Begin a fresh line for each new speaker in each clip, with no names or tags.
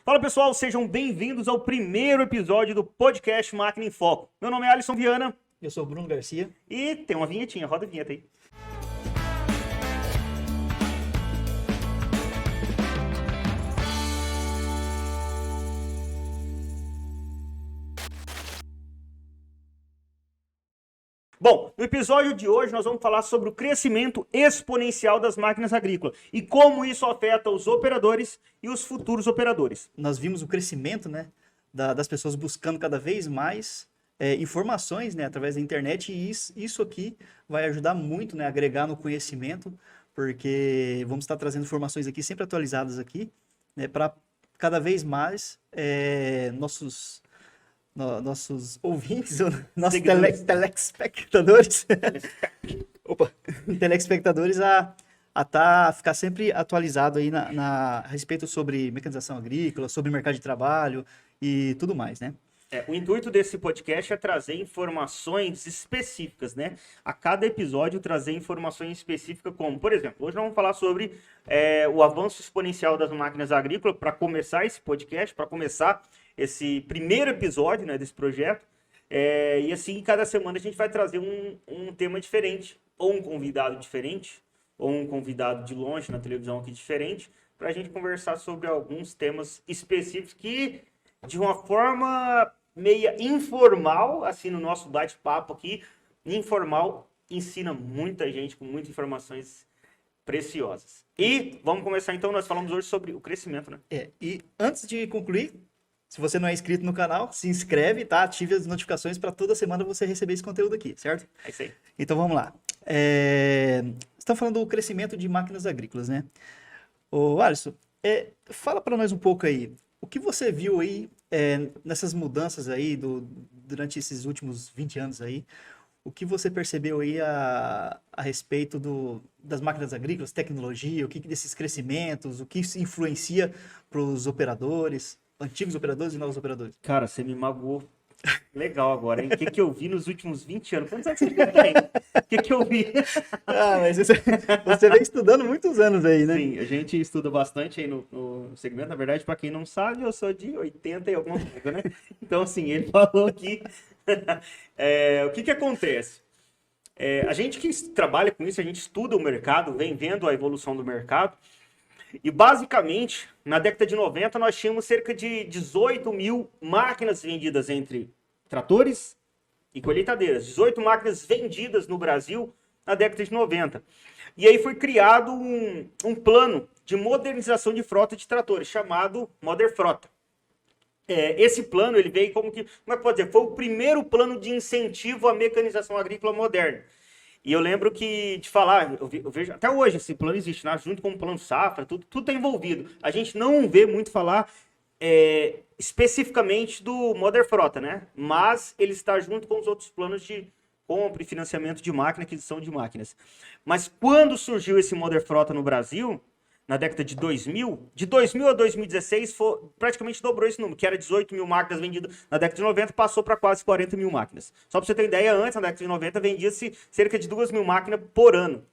Fala pessoal, sejam bem-vindos ao primeiro episódio do podcast Máquina em Foco. Meu nome é Alisson Viana.
Eu sou o Bruno Garcia.
E tem uma vinhetinha, roda a vinheta aí. Bom, no episódio de hoje nós vamos falar sobre o crescimento exponencial das máquinas agrícolas e como isso afeta os operadores e os futuros operadores.
Nós vimos o crescimento, né, das pessoas buscando cada vez mais informações, né, através da internet, e isso aqui vai ajudar muito, né, a agregar no conhecimento, porque vamos estar trazendo informações aqui sempre atualizadas aqui, né, para cada vez mais nossos ouvintes, nossos telespectadores, telespectadores a ficar sempre atualizado aí a respeito sobre mecanização agrícola, sobre mercado de trabalho e tudo mais, né?
O intuito desse podcast é trazer informações específicas, né? A cada episódio trazer informações específicas como, por exemplo, hoje nós vamos falar sobre o avanço exponencial das máquinas agrícolas para começar esse podcast, para começar esse primeiro episódio, né, desse projeto. E assim, cada semana a gente vai trazer um tema diferente, ou um convidado diferente, ou um convidado de longe na televisão aqui diferente, para a gente conversar sobre alguns temas específicos que, de uma forma meia informal, assim, no nosso bate-papo aqui, informal, ensina muita gente com muitas informações preciosas. E vamos começar então, nós falamos hoje sobre o crescimento, né?
E antes de concluir, se você não é inscrito no canal, se inscreve, tá? Ative as notificações para toda semana você receber esse conteúdo aqui, certo?
É isso aí.
Então vamos lá. Estamos falando do crescimento de máquinas agrícolas, né? Ô, Alisson, fala para nós um pouco aí, o que você viu aí nessas mudanças aí durante esses últimos 20 anos aí, o que você percebeu aí a respeito das máquinas agrícolas, tecnologia, o que desses crescimentos, o que isso influencia para os operadores, antigos operadores e novos operadores?
Cara, você me magoou legal agora, hein? O que eu vi nos últimos 20 anos? Quantos anos você tem? O que eu vi?
Mas você vem estudando muitos anos aí, né?
Sim, a gente estuda bastante aí no segmento. Na verdade, para quem não sabe, eu sou de 80 e alguma coisa, né? Então, assim, ele falou aqui. O que acontece? A gente que trabalha com isso, a gente estuda o mercado, vem vendo a evolução do mercado. E, basicamente, na década de 90, nós tínhamos cerca de 18 mil máquinas vendidas entre tratores e colheitadeiras. 18 máquinas vendidas no Brasil na década de 90. E aí foi criado um plano de modernização de frota de tratores, chamado Moder Frota. Esse plano, ele veio como é que pode dizer? Foi o primeiro plano de incentivo à mecanização agrícola moderna. E eu lembro de falar, eu vejo, até hoje esse plano existe, né? Junto com o plano safra, tudo está envolvido. A gente não vê muito falar especificamente do Moder Frota, né? Mas ele está junto com os outros planos de compra e financiamento de máquina, aquisição de máquinas. Mas quando surgiu esse Moder Frota no Brasil, na década de 2000 a 2016, praticamente dobrou esse número, que era 18 mil máquinas vendidas na década de 90, passou para quase 40 mil máquinas. Só para você ter ideia, antes, na década de 90, vendia-se cerca de 2 mil máquinas por ano.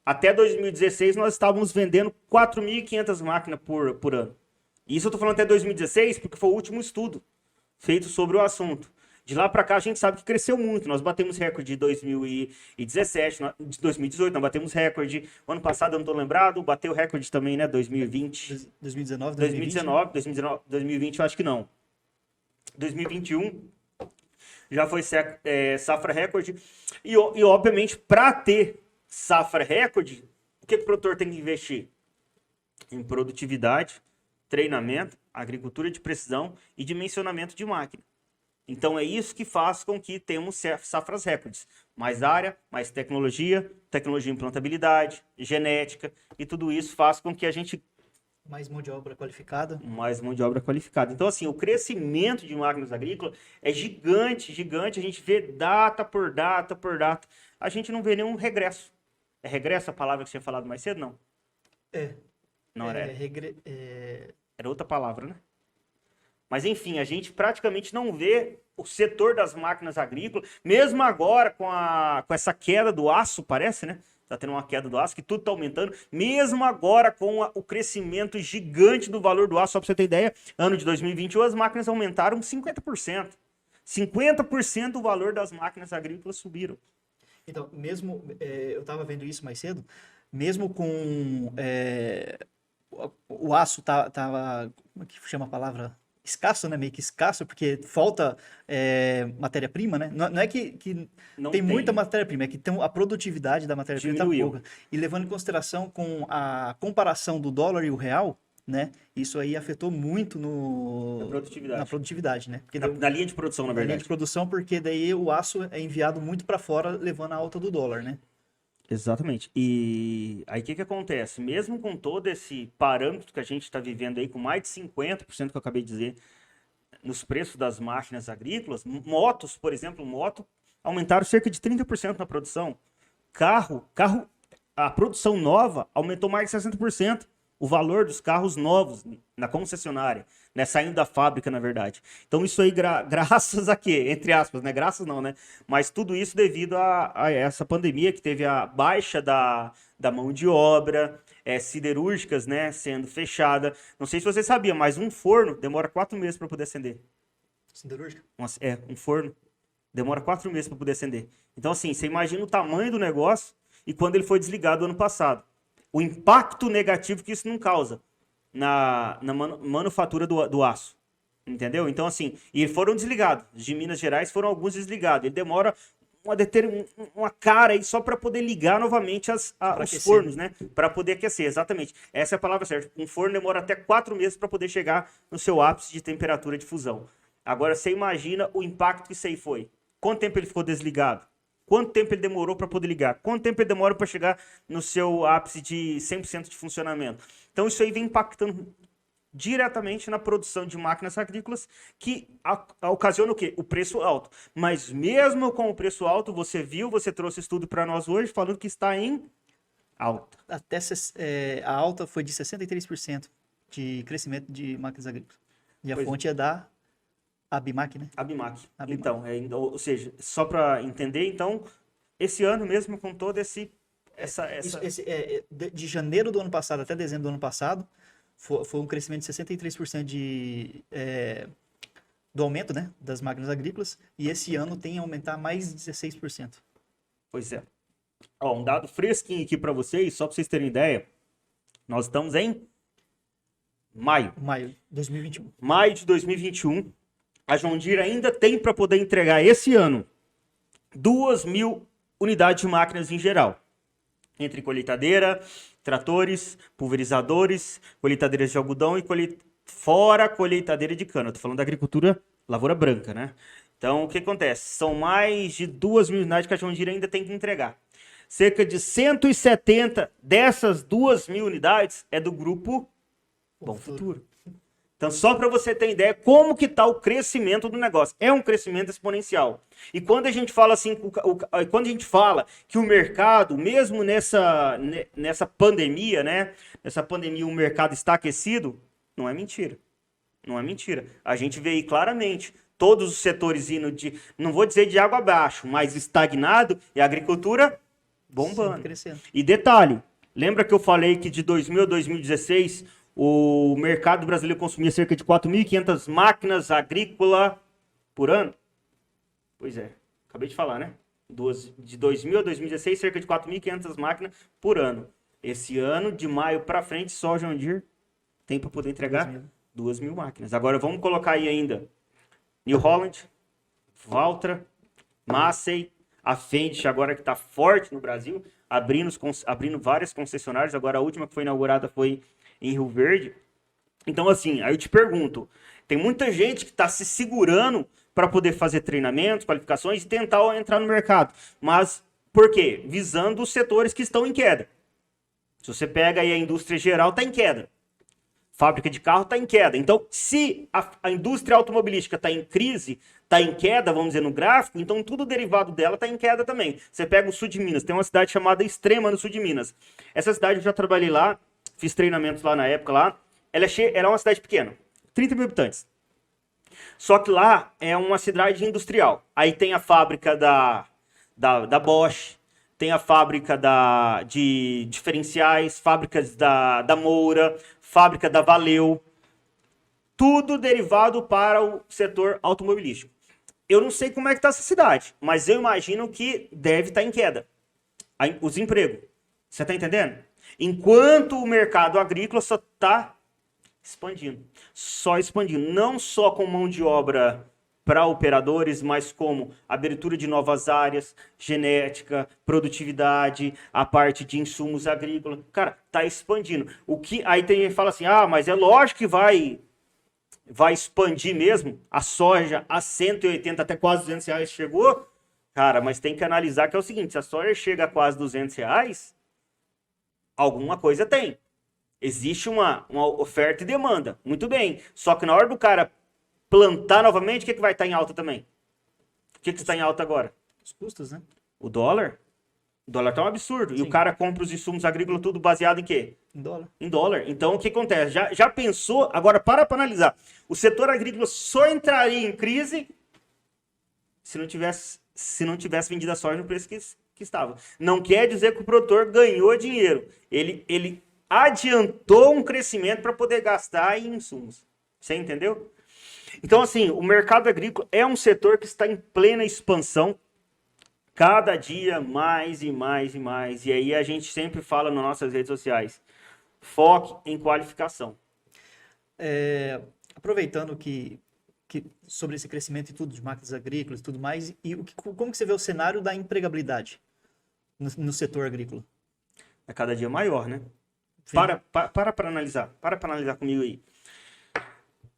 Até 2016, nós estávamos vendendo 4.500 máquinas por ano. E isso eu estou falando até 2016, porque foi o último estudo feito sobre o assunto. De lá para cá, a gente sabe que cresceu muito. Nós batemos recorde de 2017, de 2018, nós batemos recorde. O ano passado, eu não estou lembrado, bateu recorde também, né? 2020.
2019,
2020, eu acho que não. 2021 já foi safra recorde. E obviamente, para ter safra recorde, o que o produtor tem que investir? Em produtividade, treinamento, agricultura de precisão e dimensionamento de máquina. Então é isso que faz com que temos safras recordes. Mais área, mais tecnologia em plantabilidade, genética, e tudo isso faz com que a gente...
Mais mão de obra qualificada.
Mais mão de obra qualificada. Então, assim, o crescimento de máquinas agrícolas é gigante, gigante. A gente vê data por data por data. A gente não vê nenhum regresso. É regresso a palavra que você tinha falado mais cedo? Não. Não era. Era outra palavra, né? Mas, enfim, a gente praticamente não vê o setor das máquinas agrícolas, mesmo agora com essa queda do aço, parece, né? Tá tendo uma queda do aço, que tudo tá aumentando, mesmo agora com o crescimento gigante do valor do aço. Só para você ter ideia, ano de 2021 as máquinas aumentaram 50%. 50% do valor das máquinas agrícolas subiram.
Então, mesmo, eu estava vendo isso mais cedo, mesmo com o aço tava, como é que chama a palavra? Escasso, né? Meio que escasso, porque falta matéria-prima, né? Não é que
Não
tem
tem.
muita matéria-prima, é que a produtividade da matéria-prima está
Diminuiu.
pouca. E levando em consideração com a comparação do dólar e o real, né? Isso aí afetou muito na produtividade, né? Porque
Na linha de produção, na
linha de
verdade.
produção, porque daí o aço é enviado muito para fora, levando a alta do dólar, né?
Exatamente. E aí o que acontece? Mesmo com todo esse parâmetro que a gente está vivendo aí, com mais de 50% que eu acabei de dizer, nos preços das máquinas agrícolas, motos, por exemplo, moto, aumentaram cerca de 30% na produção. Carro, a produção nova aumentou mais de 60%. O valor dos carros novos na concessionária, né, saindo da fábrica, na verdade. Então isso aí graças a quê? Entre aspas, né? Graças não, né? Mas tudo isso devido a essa pandemia que teve a baixa da mão de obra, siderúrgicas, né, sendo fechada. Não sei se você sabia, mas um forno demora 4 meses para poder acender.
Siderúrgica?
Um forno demora 4 meses para poder acender. Então assim, você imagina o tamanho do negócio e quando ele foi desligado ano passado. O impacto negativo que isso não causa na manufatura do aço. Entendeu? Então, assim, e foram desligados. De Minas Gerais foram alguns desligados. Ele demora uma cara aí só para poder ligar novamente os fornos, né? Para poder aquecer, exatamente. Essa é a palavra certa. Um forno demora até 4 meses para poder chegar no seu ápice de temperatura de fusão. Agora, você imagina o impacto que isso aí foi. Quanto tempo ele ficou desligado? Quanto tempo ele demorou para poder ligar? Quanto tempo ele demora para chegar no seu ápice de 100% de funcionamento? Então isso aí vem impactando diretamente na produção de máquinas agrícolas, que ocasiona o quê? O preço alto. Mas mesmo com o preço alto, você trouxe estudo para nós hoje falando que está em alta.
Até a alta foi de 63% de crescimento de máquinas agrícolas. E a fonte é da Abimac, né?
Abimac. Então, ou seja, só para entender, então, esse ano mesmo com todo esse...
de janeiro do ano passado até dezembro do ano passado, foi um crescimento de 63% do aumento, né, das máquinas agrícolas, e esse ano tem a aumentar mais 16%.
Pois é. Ó, um dado fresquinho aqui para vocês, só para vocês terem ideia, nós estamos em maio.
Maio de 2021.
Maio de 2021. A John Deere ainda tem para poder entregar esse ano 2.000 unidades de máquinas em geral. Entre colheitadeira, tratores, pulverizadores, colheitadeiras de algodão e fora colheitadeira de cana. Eu tô falando da agricultura lavoura branca, né? Então, o que acontece? São mais de 2.000 unidades que a John Deere ainda tem que entregar. Cerca de 170 dessas 2.000 unidades é do grupo Bom Futuro. Então, só para você ter ideia como que está o crescimento do negócio. É um crescimento exponencial. E quando a gente fala assim, quando a gente fala que o mercado, mesmo nessa pandemia, né? Nessa pandemia o mercado está aquecido, não é mentira. Não é mentira. A gente vê aí claramente todos os setores indo não vou dizer de água abaixo, mas estagnado e a agricultura bombando.
Crescendo.
E detalhe, lembra que eu falei que de 2000 a 2016 o mercado brasileiro consumia cerca de 4.500 máquinas agrícolas por ano? Pois é, acabei de falar, né? De 2000 a 2016, cerca de 4.500 máquinas por ano. Esse ano, de maio para frente, só a John Deere tem para poder entregar 2.000 máquinas. Agora vamos colocar aí ainda New Holland, Valtra, Massey, a Fendt agora que está forte no Brasil, abrindo várias concessionárias. Agora a última que foi inaugurada foi em Rio Verde. Então, assim, aí eu te pergunto, tem muita gente que está se segurando para poder fazer treinamentos, qualificações e tentar entrar no mercado. Mas por quê? Visando os setores que estão em queda. Se você pega aí a indústria geral, está em queda. Fábrica de carro está em queda. Então, se a indústria automobilística está em crise, está em queda, vamos dizer, no gráfico, então tudo derivado dela está em queda também. Você pega o sul de Minas, tem uma cidade chamada Extrema no sul de Minas. Essa cidade eu já trabalhei lá, fiz treinamentos lá na época lá. Ela é uma cidade pequena, 30 mil habitantes. Só que lá é uma cidade industrial. Aí tem a fábrica da Bosch, tem a fábrica de diferenciais, fábricas da Moura, fábrica da Valeu, tudo derivado para o setor automobilístico. Eu não sei como é que está essa cidade, mas eu imagino que deve estar em queda. Os empregos. Você está entendendo? Enquanto o mercado agrícola só está expandindo. Só expandindo. Não só com mão de obra para operadores, mas como abertura de novas áreas, genética, produtividade, a parte de insumos agrícolas. Cara, tá expandindo. Aí tem gente que fala assim, mas é lógico que vai expandir mesmo. A soja a 180 até quase R$200 chegou. Cara, mas tem que analisar que é o seguinte, se a soja chega a quase R$200, alguma coisa tem. Existe uma oferta e demanda. Muito bem. Só que na hora do cara plantar novamente, o que vai estar em alta também? O que está em alta agora?
Os custos, né?
O dólar. O dólar tá um absurdo.
Sim.
E o cara compra os insumos agrícolas tudo baseado em quê?
Em dólar.
Em dólar. Então, o que acontece? Já pensou? Agora, para analisar. O setor agrícola só entraria em crise se não tivesse vendido a soja no preço que estava. Não quer dizer que o produtor ganhou dinheiro. Ele adiantou um crescimento para poder gastar em insumos. Você entendeu? Então, assim, o mercado agrícola é um setor que está em plena expansão, cada dia mais e mais e mais. E aí a gente sempre fala nas nossas redes sociais, foque em qualificação.
Aproveitando que sobre esse crescimento e tudo de máquinas agrícolas e tudo mais, e como que você vê o cenário da empregabilidade no setor agrícola?
É cada dia maior, né?
Sim.
Para analisar. Para analisar comigo aí.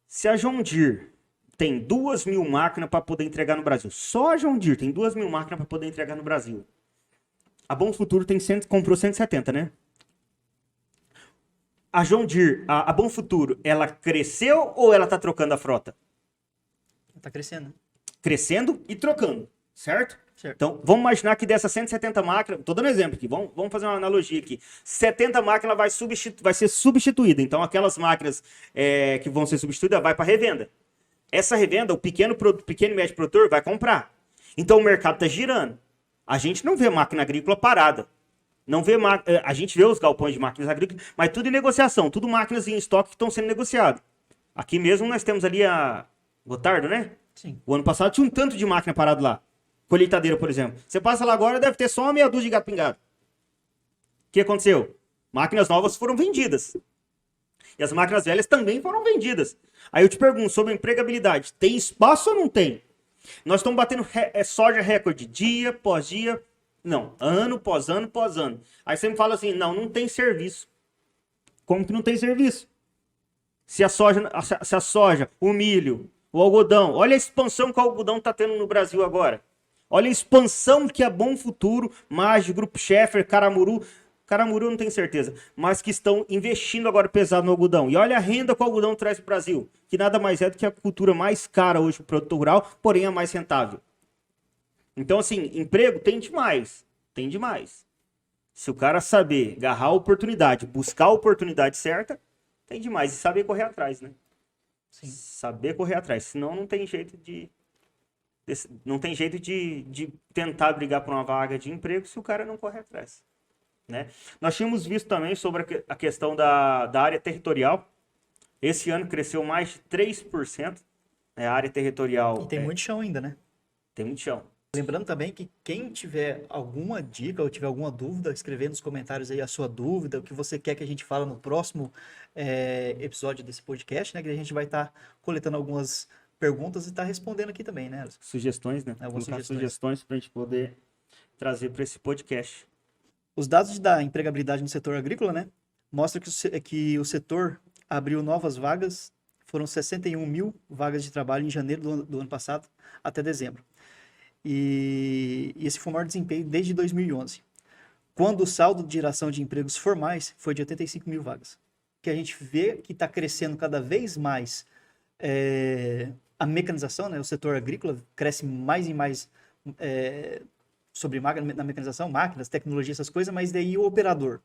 Se a John Deere tem 2.000 máquinas para poder entregar no Brasil, só a John Deere tem 2.000 máquinas para poder entregar no Brasil. A Bom Futuro comprou 170, né? A John Deere, a Bom Futuro, ela cresceu ou ela está trocando a frota?
Está crescendo.
Crescendo e trocando, certo?
Certo.
Então, vamos imaginar que dessas 170 máquinas, estou dando exemplo aqui, vamos fazer uma analogia aqui. 70 máquinas vai ser substituída. Então, aquelas máquinas que vão ser substituídas vai para revenda. Essa revenda, o pequeno e médio produtor vai comprar. Então, o mercado está girando. A gente não vê máquina agrícola parada. Não vê a gente vê os galpões de máquinas agrícolas, mas tudo em negociação, tudo máquinas em estoque que estão sendo negociadas. Aqui mesmo nós temos ali a Gotardo, né?
Sim.
O ano passado tinha um tanto de máquina parado lá. Colheitadeira, por exemplo. Você passa lá agora, deve ter só uma meia dúzia de gato pingado. O que aconteceu? Máquinas novas foram vendidas. E as máquinas velhas também foram vendidas. Aí eu te pergunto sobre a empregabilidade. Tem espaço ou não tem? Nós estamos batendo soja recorde dia após dia. Não, ano após ano após ano. Aí você me fala assim, não tem serviço. Como que não tem serviço? Se a soja, o milho, o algodão, olha a expansão que o algodão está tendo no Brasil agora. Olha a expansão que a Bom Futuro, Maggi, Grupo Scheffer, Caramuru não tenho certeza, mas que estão investindo agora pesado no algodão. E olha a renda que o algodão traz para o Brasil, que nada mais é do que a cultura mais cara hoje para o produtor rural, porém a mais rentável. Então, assim, emprego tem demais. Tem demais. Se o cara saber agarrar a oportunidade, buscar a oportunidade certa, tem demais. E saber correr atrás, né?
Sim.
Saber correr atrás. Senão não tem jeito de tentar brigar por uma vaga de emprego se o cara não correr atrás. Né? Nós tínhamos visto também sobre a questão da área territorial. Esse ano cresceu mais de 3%. A área territorial.
E tem muito chão ainda, né?
Tem muito chão.
Lembrando também que quem tiver alguma dica ou tiver alguma dúvida, escrever nos comentários aí a sua dúvida, o que você quer que a gente fale no próximo episódio desse podcast, né? Que a gente vai estar coletando algumas perguntas e estar respondendo aqui também, né?
Sugestões, né?
Algumas
sugestões para a gente poder trazer para esse podcast.
Os dados da empregabilidade no setor agrícola, né? Mostram que o setor abriu novas vagas, foram 61 mil vagas de trabalho em janeiro do ano passado até dezembro. E esse foi o maior desempenho desde 2011, quando o saldo de geração de empregos formais foi de 85 mil vagas. Que a gente vê que está crescendo cada vez mais a mecanização, né? O setor agrícola cresce mais e mais na mecanização, máquinas, tecnologia, essas coisas, mas daí o operador.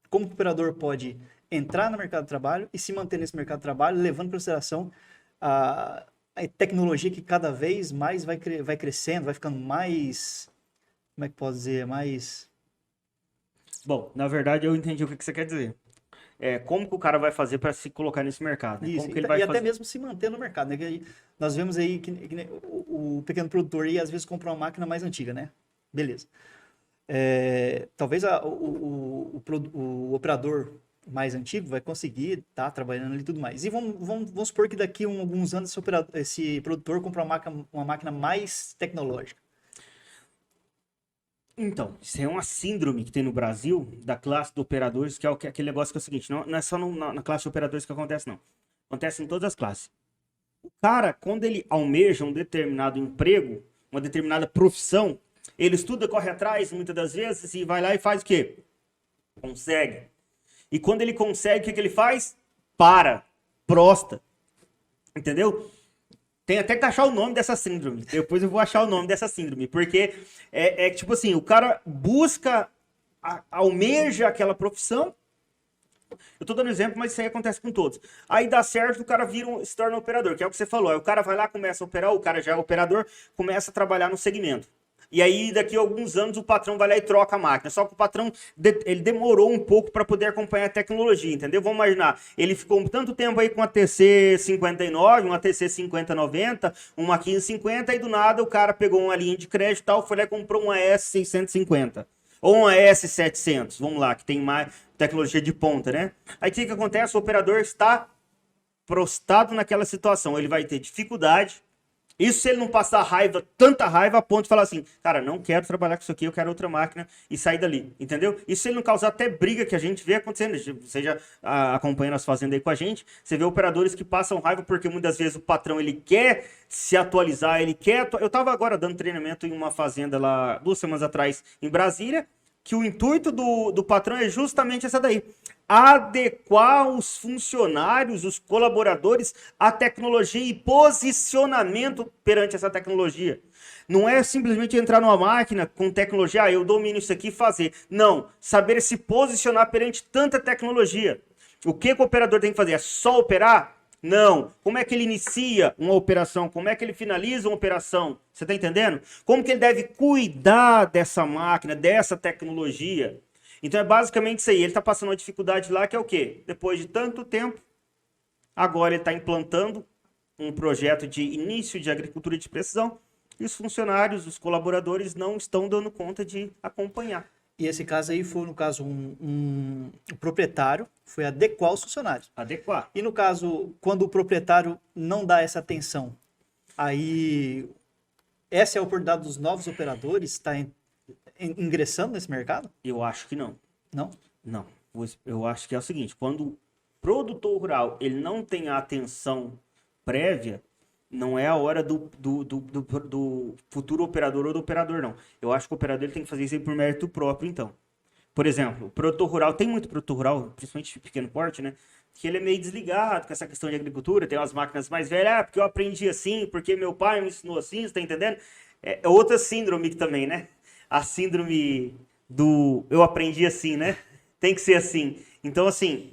Como o operador pode entrar no mercado de trabalho e se manter nesse mercado de trabalho, levando em consideração a tecnologia que cada vez mais vai crescendo, vai ficando mais como é que posso dizer, mais...
Bom, na verdade eu entendi o que você quer dizer. Como que o cara vai fazer para se colocar nesse mercado, né?
Isso,
Como que ele vai
e até
fazer?
mesmo se manter no mercado, né? Que aí nós vemos aí que nem o pequeno produtor aí às vezes compra uma máquina mais antiga, né? Beleza. Talvez o operador mais antigo vai conseguir estar trabalhando ali e tudo mais. E vamos supor que daqui a alguns anos esse produtor compra uma máquina mais tecnológica.
Então, isso é uma síndrome que tem no Brasil da classe de operadores, que é aquele negócio que é o seguinte, não é só na classe de operadores que acontece, não. Acontece em todas as classes. O cara, quando ele almeja um determinado emprego, uma determinada profissão, ele estuda, corre atrás, muitas das vezes, e vai lá e faz o quê? Consegue. E quando ele consegue, o que ele faz? Prosta. Entendeu? Tem até que achar o nome dessa síndrome. Depois eu vou achar o nome dessa síndrome. Porque tipo assim, o cara busca, almeja aquela profissão. Eu tô dando exemplo, mas isso aí acontece com todos. Aí dá certo, o cara se torna operador, que é o que você falou. Aí o cara vai lá, começa a operar, o cara já é operador, começa a trabalhar no segmento. E aí, daqui a alguns anos, o patrão vai lá e troca a máquina. Só que o patrão, ele demorou um pouco para poder acompanhar a tecnologia, entendeu? Vamos imaginar, ele ficou tanto tempo aí com a TC59, uma TC5090, uma 1550, e do nada o cara pegou uma linha de crédito e tal, foi lá e comprou uma S650. Ou uma S700, vamos lá, que tem mais tecnologia de ponta, né? Aí o que acontece? O operador está prostrado naquela situação. Ele vai ter dificuldade. Isso se ele não passar raiva, tanta raiva, a ponto de falar assim, cara, não quero trabalhar com isso aqui, eu quero outra máquina e sair dali, entendeu? Isso se ele não causar até briga que a gente vê acontecendo, você já acompanhando as fazendas aí com a gente, você vê operadores que passam raiva porque muitas vezes o patrão, ele quer se atualizar, ele quer... Eu tava agora dando treinamento em uma fazenda lá, 2 semanas atrás, em Brasília, que o intuito do patrão é justamente essa daí. Adequar os funcionários, os colaboradores à tecnologia e posicionamento perante essa tecnologia. Não é simplesmente entrar numa máquina com tecnologia, eu domino isso aqui e fazer. Não, saber se posicionar perante tanta tecnologia. O que o operador tem que fazer? É só operar? Não. Como é que ele inicia uma operação? Como é que ele finaliza uma operação? Você está entendendo? Como que ele deve cuidar dessa máquina, dessa tecnologia? Então é basicamente isso aí. Ele está passando uma dificuldade lá que é o quê? Depois de tanto tempo, agora ele está implantando um projeto de início de agricultura de precisão e os funcionários, os colaboradores não estão dando conta de acompanhar.
E esse caso aí foi, no caso, um proprietário, foi adequar os funcionários.
Adequar.
E no caso, quando o proprietário não dá essa atenção, aí essa é a oportunidade dos novos operadores estar ingressando nesse mercado?
Eu acho que não.
Não?
Não. Eu acho que é o seguinte, quando o produtor rural ele não tem a atenção prévia, não é a hora do futuro operador ou do operador, não. Eu acho que o operador ele tem que fazer isso aí por mérito próprio, então. Por exemplo, o produtor rural, tem muito produtor rural, principalmente de pequeno porte, né? Que ele é meio desligado com essa questão de agricultura, tem umas máquinas mais velhas, porque eu aprendi assim, porque meu pai me ensinou assim, você tá entendendo? É outra síndrome também, né? A síndrome do eu aprendi assim, né? Tem que ser assim. Então, assim,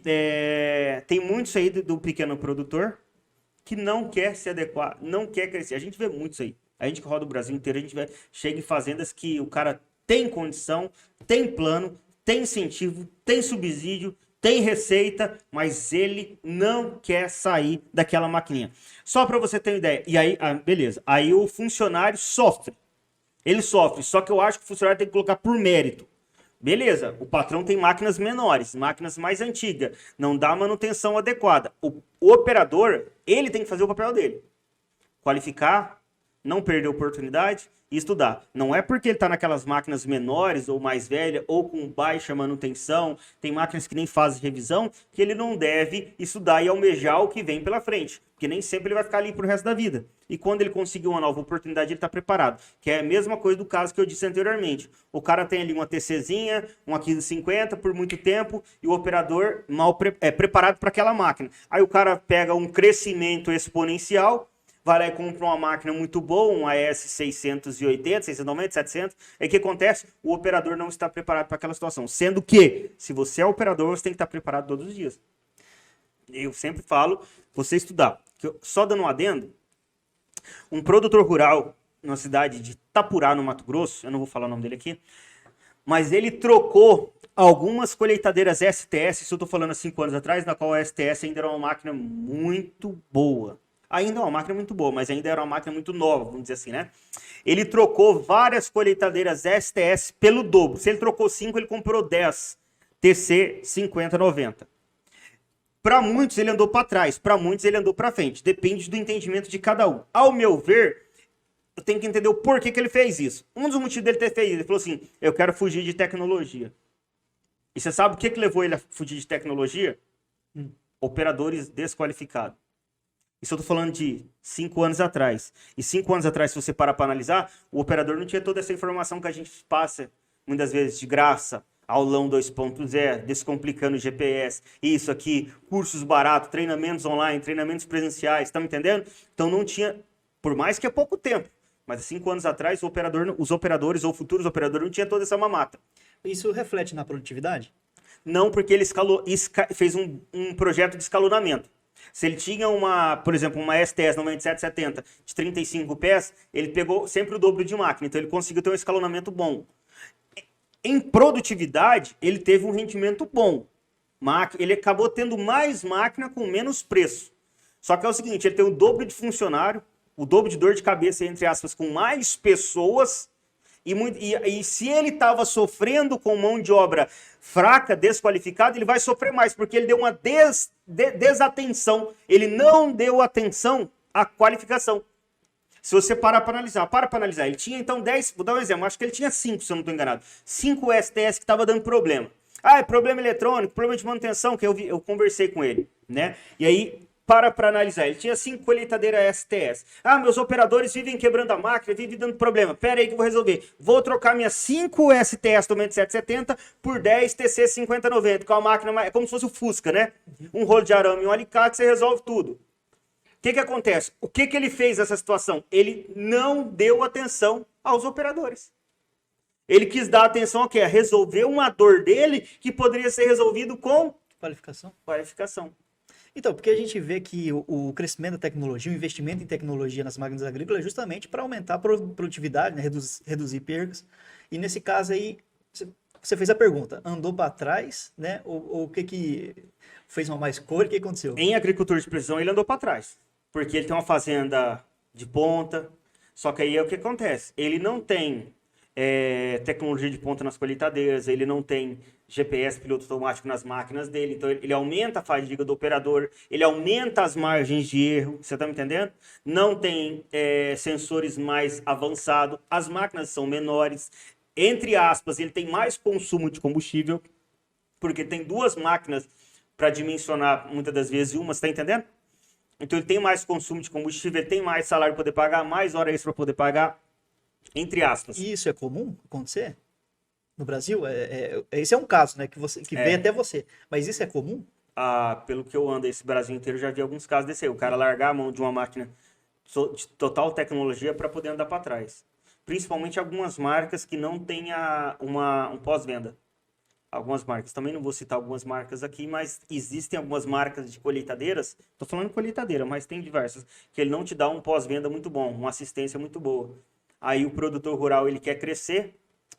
tem muito isso aí do pequeno produtor que não quer se adequar, não quer crescer. A gente vê muito isso aí. A gente que roda o Brasil inteiro, a gente chega em fazendas que o cara tem condição, tem plano, tem incentivo, tem subsídio, tem receita, mas ele não quer sair daquela maquininha. Só para você ter uma ideia. E aí, beleza. Aí o funcionário sofre. Ele sofre, só que eu acho que o funcionário tem que colocar por mérito. Beleza, o patrão tem máquinas menores, máquinas mais antigas, não dá manutenção adequada. O operador, ele tem que fazer o papel dele. Qualificar, não perder a oportunidade e estudar. Não é porque ele está naquelas máquinas menores ou mais velhas ou com baixa manutenção, tem máquinas que nem fazem revisão, que ele não deve estudar e almejar o que vem pela frente. Porque nem sempre ele vai ficar ali pro resto da vida. E quando ele conseguir uma nova oportunidade, ele está preparado. Que é a mesma coisa do caso que eu disse anteriormente. O cara tem ali uma TCzinha, uma 1550 por muito tempo, e o operador preparado para aquela máquina. Aí o cara pega um crescimento exponencial, vai lá e compra uma máquina muito boa, um AS680, 690, 700. Aí o que acontece? O operador não está preparado para aquela situação. Sendo que, se você é operador, você tem que estar preparado todos os dias. Eu sempre falo, você estudar. Só dando um adendo, um produtor rural numa cidade de Itapurá, no Mato Grosso, eu não vou falar o nome dele aqui, mas ele trocou algumas colheitadeiras STS, isso eu estou falando há 5 anos atrás, na qual a STS ainda era uma máquina muito boa. Ainda é uma máquina muito boa, mas ainda era uma máquina muito nova, vamos dizer assim, né? Ele trocou várias colheitadeiras STS pelo dobro. Se ele trocou 5, ele comprou 10 TC 5090. Para muitos ele andou para trás, para muitos ele andou para frente. Depende do entendimento de cada um. Ao meu ver, eu tenho que entender o porquê que ele fez isso. Um dos motivos dele ter feito isso, ele falou assim, eu quero fugir de tecnologia. E você sabe o que levou ele a fugir de tecnologia? Operadores desqualificados. Isso eu tô falando de 5 anos atrás. E 5 anos atrás, se você parar para analisar, o operador não tinha toda essa informação que a gente passa, muitas vezes, de graça. Aulão 2.0, descomplicando o GPS, isso aqui, cursos baratos, treinamentos online, treinamentos presenciais, tá me entendendo? Então não tinha, por mais que é pouco tempo, mas há 5 anos atrás, os operadores ou futuros operadores não tinham toda essa mamata.
Isso reflete na produtividade?
Não, porque ele fez um projeto de escalonamento. Se ele tinha por exemplo, uma STS 9770 de 35 pés, ele pegou sempre o dobro de máquina, então ele conseguiu ter um escalonamento bom. Em produtividade, ele teve um rendimento bom. Ele acabou tendo mais máquina com menos preço. Só que é o seguinte, ele tem o dobro de funcionário, o dobro de dor de cabeça, entre aspas, com mais pessoas. E se ele estava sofrendo com mão de obra fraca, desqualificada, ele vai sofrer mais, porque ele deu uma desatenção. Ele não deu atenção à qualificação. Se você parar para analisar, ele tinha então 10, vou dar um exemplo, acho que ele tinha 5, se eu não estou enganado, 5 STS que estava dando problema. É problema eletrônico, problema de manutenção, que eu conversei com ele, né? E aí, para analisar, ele tinha 5 colheitadeiras STS. Meus operadores vivem quebrando a máquina, vivem dando problema. Pera aí que eu vou resolver. Vou trocar minhas 5 STS 9770 por 10 TC 5090, com a máquina, é como se fosse o Fusca, né? Um rolo de arame e um alicate, você resolve tudo. O que acontece? O que ele fez nessa situação? Ele não deu atenção aos operadores. Ele quis dar atenção a resolver uma dor dele que poderia ser resolvido com qualificação.
Então, porque a gente vê que o crescimento da tecnologia, o investimento em tecnologia nas máquinas agrícolas é justamente para aumentar a produtividade, né? reduzir percas. E nesse caso aí, você fez a pergunta, andou para trás, né? Ou o que fez uma má escolha? O que aconteceu?
Em agricultura de precisão, ele andou para trás. Porque ele tem uma fazenda de ponta. Só que aí é o que acontece. Ele não tem tecnologia de ponta nas colheitadeiras, ele não tem GPS, piloto automático nas máquinas dele. Então ele aumenta a fadiga do operador, ele aumenta as margens de erro. Você está me entendendo? Não tem sensores mais avançados. As máquinas são menores. Entre aspas, ele tem mais consumo de combustível. Porque tem 2 máquinas para dimensionar, muitas das vezes, uma. Você está entendendo? Então ele tem mais consumo de combustível, ele tem mais salário para poder pagar, mais hora extra para poder pagar, entre aspas.
E isso é comum acontecer no Brasil? Esse é um caso, né, que vem até você. Mas isso é comum?
Pelo que eu ando esse Brasil inteiro, já vi alguns casos desse aí. O cara largar a mão de uma máquina de total tecnologia para poder andar para trás. Principalmente algumas marcas que não têm um pós-venda. Algumas marcas, também não vou citar algumas marcas aqui, mas existem algumas marcas de colheitadeiras, estou falando colheitadeira, mas tem diversas, que ele não te dá um pós-venda muito bom, uma assistência muito boa. Aí o produtor rural, ele quer crescer,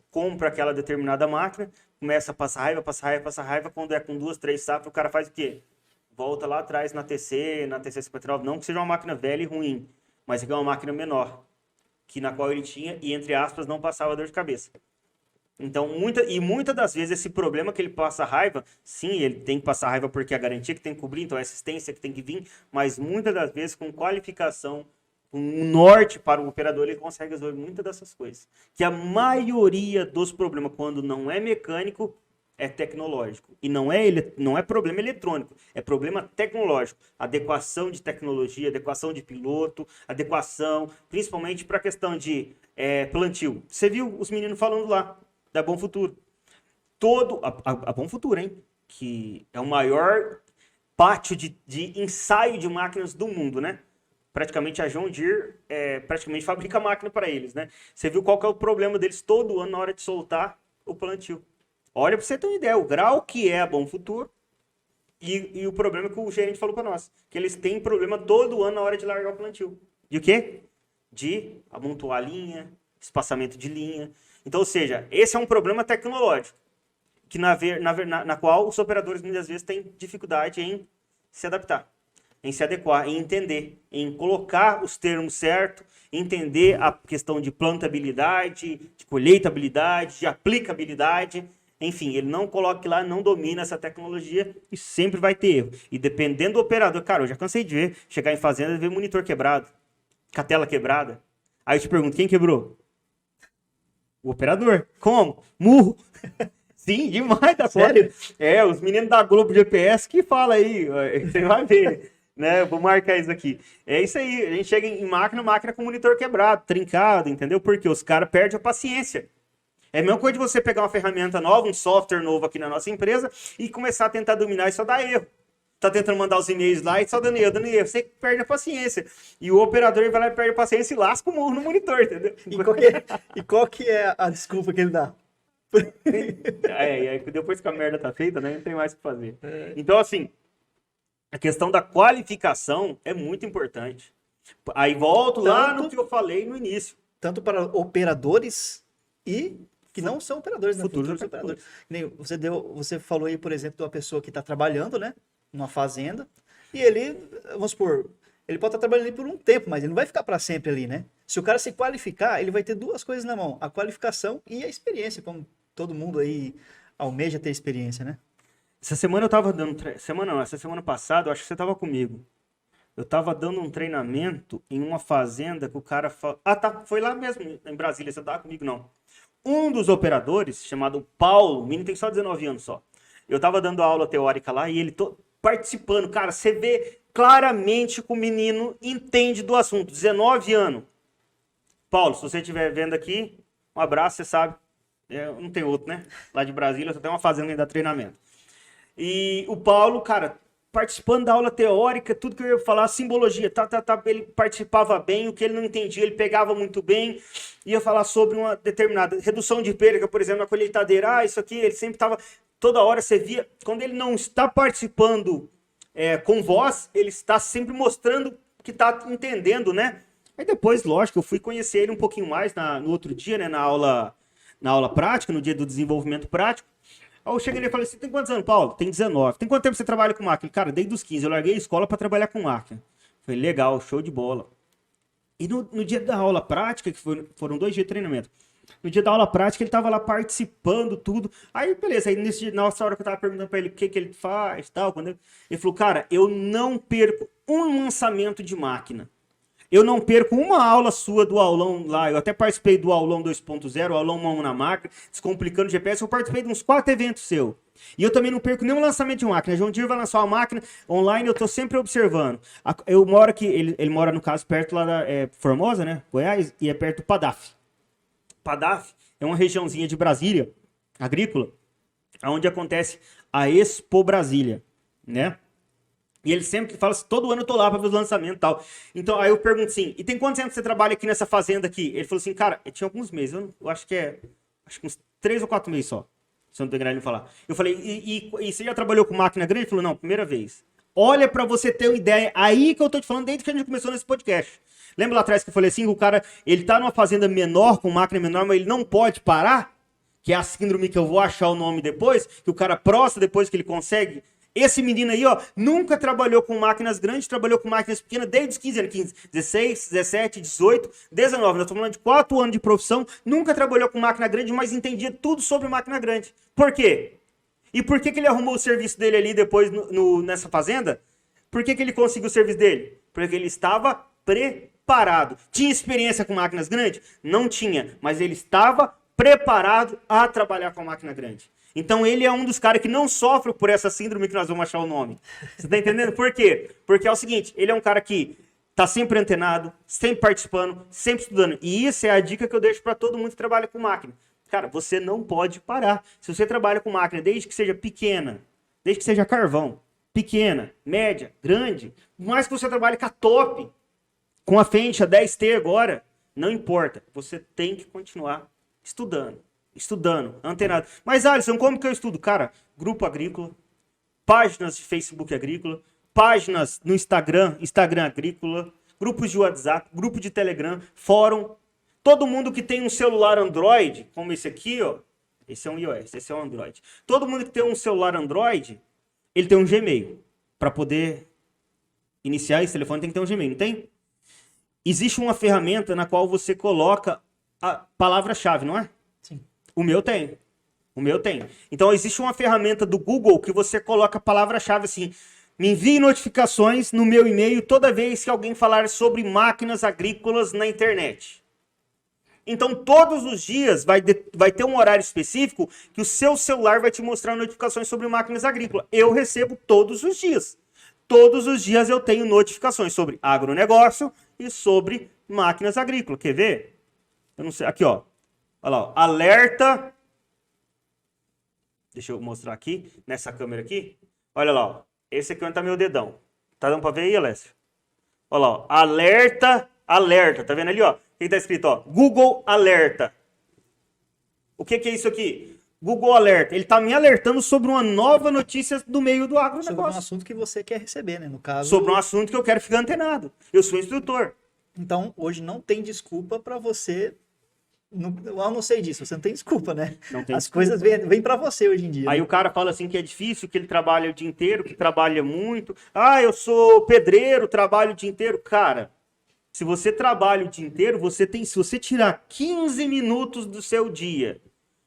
compra aquela determinada máquina, começa a passar raiva, quando é com 2, 3 safras, o cara faz o quê? Volta lá atrás na TC 59, não que seja uma máquina velha e ruim, mas é uma máquina menor, que na qual ele tinha, e entre aspas, não passava dor de cabeça. Então, muitas das vezes, esse problema que ele passa raiva, sim, ele tem que passar raiva porque é a garantia que tem que cobrir, então é a assistência que tem que vir, mas muitas das vezes, com qualificação, com um norte para o operador, ele consegue resolver muitas dessas coisas. Que a maioria dos problemas, quando não é mecânico, é tecnológico. E não é problema eletrônico, é problema tecnológico. Adequação de tecnologia, adequação de piloto, adequação, principalmente para a questão de plantio. Você viu os meninos falando lá, da Bom Futuro. A Bom Futuro, hein? Que é o maior pátio de ensaio de máquinas do mundo, né? Praticamente a John Deere praticamente fabrica máquina para eles, né? Você viu qual que é o problema deles todo ano na hora de soltar o plantio. Olha para você ter uma ideia, o grau que é a Bom Futuro e o problema que o gerente falou para nós. Que eles têm problema todo ano na hora de largar o plantio. E o quê? de amontoar a linha, espaçamento de linha. Então, ou seja, esse é um problema tecnológico, que na qual os operadores muitas vezes têm dificuldade em se adaptar, em se adequar, em entender, em colocar os termos certos, entender a questão de plantabilidade, de colheitabilidade, de aplicabilidade. Enfim, ele não coloca lá, não domina essa tecnologia e sempre vai ter erro. E dependendo do operador, cara, eu já cansei de ver, chegar em fazenda e ver monitor quebrado, com a tela quebrada. Aí eu te pergunto, quem quebrou? O operador. Como? Murro. Sim, demais da
Sério?
conta. Os meninos da Globo GPS que fala aí, você vai ver, né? Vou marcar isso aqui. É isso aí, a gente chega em máquina com monitor quebrado, trincado, entendeu? Porque os caras perdem a paciência. É a mesma coisa de você pegar uma ferramenta nova, um software novo aqui na nossa empresa e começar a tentar dominar e só dá erro. Tá tentando mandar os e-mails lá e só dando erro. Você perde a paciência. E o operador vai lá e perde a paciência e lasca o murro no monitor, entendeu?
E qual que é a desculpa que ele dá?
E aí depois que a merda tá feita, né? Não tem mais o que fazer. Então, assim, a questão da qualificação é muito importante. Aí volto lá no que eu falei no início.
Tanto para operadores e que não são operadores, né?
Futuros
Operadores. Nem você falou aí, por exemplo, de uma pessoa que está trabalhando, né? Numa fazenda, e ele, vamos supor, ele pode estar trabalhando ali por um tempo, mas ele não vai ficar para sempre ali, né? Se o cara se qualificar, ele vai ter duas coisas na mão, a qualificação e a experiência, como todo mundo aí almeja ter experiência, né?
Essa semana eu tava dando... essa semana passada, eu acho que você tava comigo. Eu tava dando um treinamento em uma fazenda que o cara... foi lá mesmo, em Brasília, você tava comigo, não. Um dos operadores, chamado Paulo, o menino tem só 19 anos só. Eu tava dando aula teórica lá e ele participando. Cara, você vê claramente que o menino entende do assunto. 19 anos. Paulo, se você estiver vendo aqui, um abraço, você sabe. Não tem outro, né? Lá de Brasília, só tem uma fazenda e dá treinamento. E o Paulo, cara, participando da aula teórica, tudo que eu ia falar, simbologia, ele participava bem, o que ele não entendia, ele pegava muito bem, ia falar sobre uma determinada redução de perda, por exemplo, na colheitadeira, isso aqui, ele sempre estava, toda hora você via, quando ele não está participando com voz, ele está sempre mostrando que está entendendo, né? Aí depois, lógico, eu fui conhecer ele um pouquinho mais no outro dia, né, na aula prática, no dia do desenvolvimento prático. Aí eu cheguei nele e falei assim, tem quantos anos, Paulo? Tem 19. Tem quanto tempo você trabalha com máquina? Cara, desde os 15. Eu larguei a escola para trabalhar com máquina. Falei, legal, show de bola. E no dia da aula prática, que foram 2 dias de treinamento, no dia da aula prática ele tava lá participando, tudo. Aí, beleza, aí nessa hora que eu tava perguntando pra ele o que ele faz e tal, ele falou, cara, eu não perco um lançamento de máquina. Eu não perco uma aula sua do aulão lá. Eu até participei do aulão 2.0, aulão mão na máquina, descomplicando o GPS. Eu participei de uns 4 eventos seu. E eu também não perco nenhum lançamento de máquina. João Dir vai lançar uma máquina online, eu tô sempre observando. Eu moro aqui, ele mora, no caso, perto lá da Formosa, né? Goiás, e é perto do Padaf. Padaf é uma regiãozinha de Brasília, agrícola, onde acontece a Expo Brasília, né? E ele sempre fala assim, todo ano eu tô lá pra ver os lançamentos e tal. Então, aí eu pergunto assim, e tem quantos anos você trabalha aqui nessa fazenda aqui? Ele falou assim, cara, tinha alguns meses, eu acho que uns 3 ou 4 meses só, se eu não tô enganado em falar. Eu falei, e você já trabalhou com máquina grande? Ele falou, não, primeira vez. Olha pra você ter uma ideia, aí que eu tô te falando desde que a gente começou nesse podcast. Lembra lá atrás que eu falei assim, o cara, ele tá numa fazenda menor, com máquina menor, mas ele não pode parar? Que é a síndrome que eu vou achar o nome depois, que o cara prostra depois que ele consegue. Esse menino aí, ó, nunca trabalhou com máquinas grandes, trabalhou com máquinas pequenas desde os 15 anos, 15, 16, 17, 18, 19. Nós estamos falando de 4 anos de profissão, nunca trabalhou com máquina grande, mas entendia tudo sobre máquina grande. Por quê? E por que ele arrumou o serviço dele ali depois nessa fazenda? Por que ele conseguiu o serviço dele? Porque ele estava preparado. Tinha experiência com máquinas grandes? Não tinha, mas ele estava preparado a trabalhar com máquina grande. Então ele é um dos caras que não sofre por essa síndrome que nós vamos achar o nome. Você tá entendendo? Por quê? Porque é o seguinte, ele é um cara que tá sempre antenado, sempre participando, sempre estudando. E isso é a dica que eu deixo para todo mundo que trabalha com máquina. Cara, você não pode parar. Se você trabalha com máquina, desde que seja pequena, desde que seja carvão, pequena, média, grande, mais que você trabalhe com a top, com a Fendt, a 10T agora, não importa. Você tem que continuar estudando, antenado. Mas, Alisson, como que eu estudo? Cara, grupo agrícola, páginas de Facebook agrícola, páginas no Instagram agrícola, grupos de WhatsApp, grupo de Telegram, fórum. Todo mundo que tem um celular Android, como esse aqui, ó. Esse é um iOS, esse é um Android. Todo mundo que tem um celular Android, ele tem um Gmail. Para poder iniciar esse telefone tem que ter um Gmail, não tem? Existe uma ferramenta na qual você coloca a palavra-chave, não é?
Sim.
O meu tem. O meu tem. Então existe uma ferramenta do Google que você coloca a palavra-chave assim: me envie notificações no meu e-mail toda vez que alguém falar sobre máquinas agrícolas na internet. Então, todos os dias vai ter um horário específico que o seu celular vai te mostrar notificações sobre máquinas agrícolas. Eu recebo todos os dias. Todos os dias eu tenho notificações sobre agronegócio e sobre máquinas agrícolas. Quer ver? Eu não sei. Aqui, ó. Olha lá, ó. Alerta. Deixa eu mostrar aqui, nessa câmera aqui. Olha lá, ó. Esse aqui é onde tá meu dedão. Tá dando pra ver aí, Alessio? Olha lá, ó. Alerta, alerta. Tá vendo ali, ó? O que tá escrito, ó? Google Alerta. O que é isso aqui? Google Alerta. Ele tá me alertando sobre uma nova notícia do meio do agronegócio.
Sobre um assunto que você quer receber, né? No caso.
Sobre um assunto que eu quero ficar antenado. Eu sou instrutor.
Então, hoje não tem desculpa para você. Eu não sei disso, você não tem desculpa, né?
Não tem
As
desculpa.
coisas vêm para você hoje em dia.
Aí
né?
o cara fala assim que é difícil, que ele trabalha o dia inteiro, que trabalha muito. Ah, eu sou pedreiro, trabalho o dia inteiro. Cara, se você trabalha o dia inteiro, se você tirar 15 minutos do seu dia,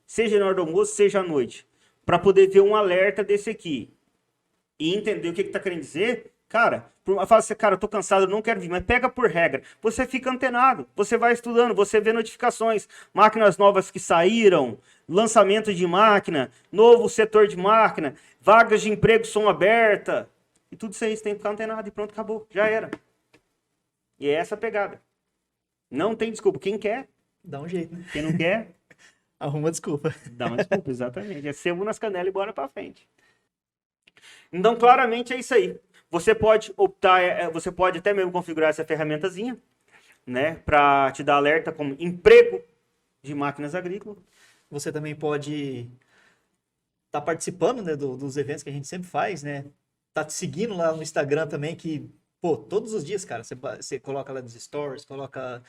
seja na hora do almoço, seja à noite, para poder ver um alerta desse aqui e entender o que tá querendo dizer, cara, fala assim, cara, eu tô cansado, eu não quero vir, mas pega por regra. Você fica antenado, você vai estudando, você vê notificações, máquinas novas que saíram, lançamento de máquina, novo setor de máquina, vagas de emprego são abertas, e tudo isso aí, você tem que ficar antenado e pronto, acabou, já era. E é essa a pegada. Não tem desculpa. Quem quer,
Dá um jeito, né?
quem não quer,
Arruma desculpa.
dá uma desculpa, exatamente. É sebo nas canelas e bora pra frente. Então, claramente é isso aí. Você pode optar, você pode até mesmo configurar essa ferramentazinha, né, para te dar alerta como emprego de máquinas agrícolas.
Você também pode estar participando, né, dos eventos que a gente sempre faz, né? Tá te seguindo lá no Instagram também, que, pô, todos os dias, cara, você coloca lá nos stories, coloca.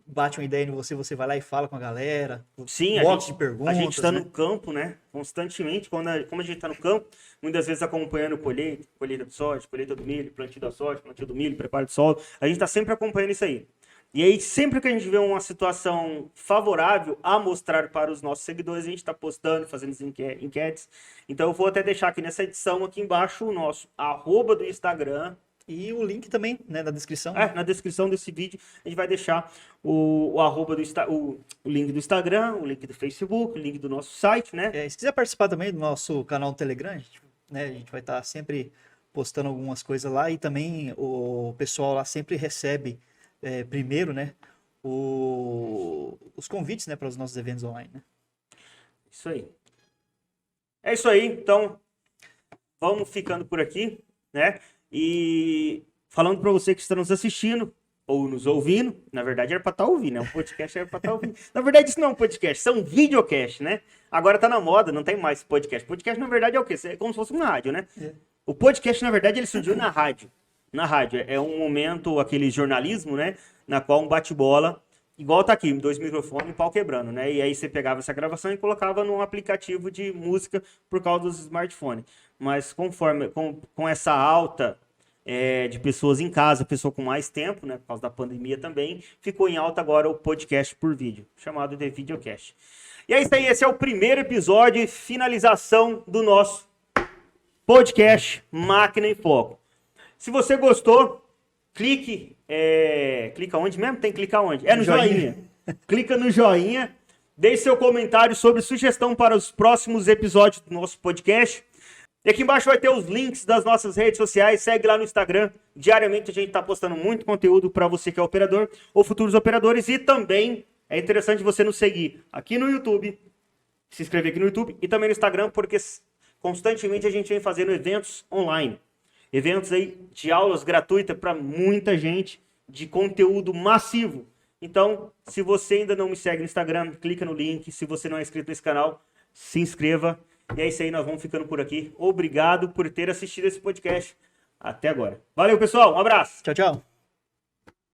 Bate uma ideia em você vai lá e fala com a galera.
Sim,
Box de perguntas.
a gente está
né?
no campo, né? Constantemente, como a gente está no campo, muitas vezes acompanhando colheita do soja, colheita do milho, plantio da soja, plantio do milho, preparo do solo. A gente está sempre acompanhando isso aí. E aí, sempre que a gente vê uma situação favorável a mostrar para os nossos seguidores, a gente está postando, fazendo as enquetes. Então, eu vou até deixar aqui nessa edição, aqui embaixo, o nosso @ do Instagram.
E o link também, né, na descrição.
Na descrição desse vídeo, a gente vai deixar o link do Instagram, o link do Facebook, o link do nosso site, né?
Se quiser participar também do nosso canal no Telegram, a gente vai estar sempre postando algumas coisas lá e também o pessoal lá sempre recebe primeiro, né, os convites, né, para os nossos eventos online, né?
Isso aí. É isso aí, então vamos ficando por aqui, né? E falando para você que está nos assistindo ou nos ouvindo, na verdade era para estar ouvindo, né? Um podcast era para estar ouvindo. Na verdade isso não é um podcast, isso é um videocast, né? Agora tá na moda, não tem mais podcast. Podcast na verdade é o quê? É como se fosse uma rádio, né? O podcast na verdade ele surgiu na rádio. Na rádio é um momento, aquele jornalismo, né? Na qual um bate-bola, igual tá aqui, 2 microfones e pau quebrando, né? E aí você pegava essa gravação e colocava num aplicativo de música por causa dos smartphones. Mas conforme com essa alta de pessoas em casa, pessoa com mais tempo, né, por causa da pandemia também, ficou em alta agora o podcast por vídeo, chamado de videocast. E é isso aí, esse é o primeiro episódio e finalização do nosso podcast Máquina em Foco. Se você gostou, clica onde mesmo? Tem que clicar onde? É no joinha. Clica no joinha, deixe seu comentário sobre sugestão para os próximos episódios do nosso podcast. E aqui embaixo vai ter os links das nossas redes sociais. Segue lá no Instagram. Diariamente a gente está postando muito conteúdo para você que é operador ou futuros operadores. E também é interessante você nos seguir aqui no YouTube, se inscrever aqui no YouTube e também no Instagram, porque constantemente a gente vem fazendo eventos online. Eventos aí de aulas gratuitas para muita gente, de conteúdo massivo. Então, se você ainda não me segue no Instagram, clica no link. Se você não é inscrito nesse canal, se inscreva. E é isso aí, nós vamos ficando por aqui. Obrigado por ter assistido esse podcast. até agora. Valeu, pessoal. Um abraço.
Tchau, tchau.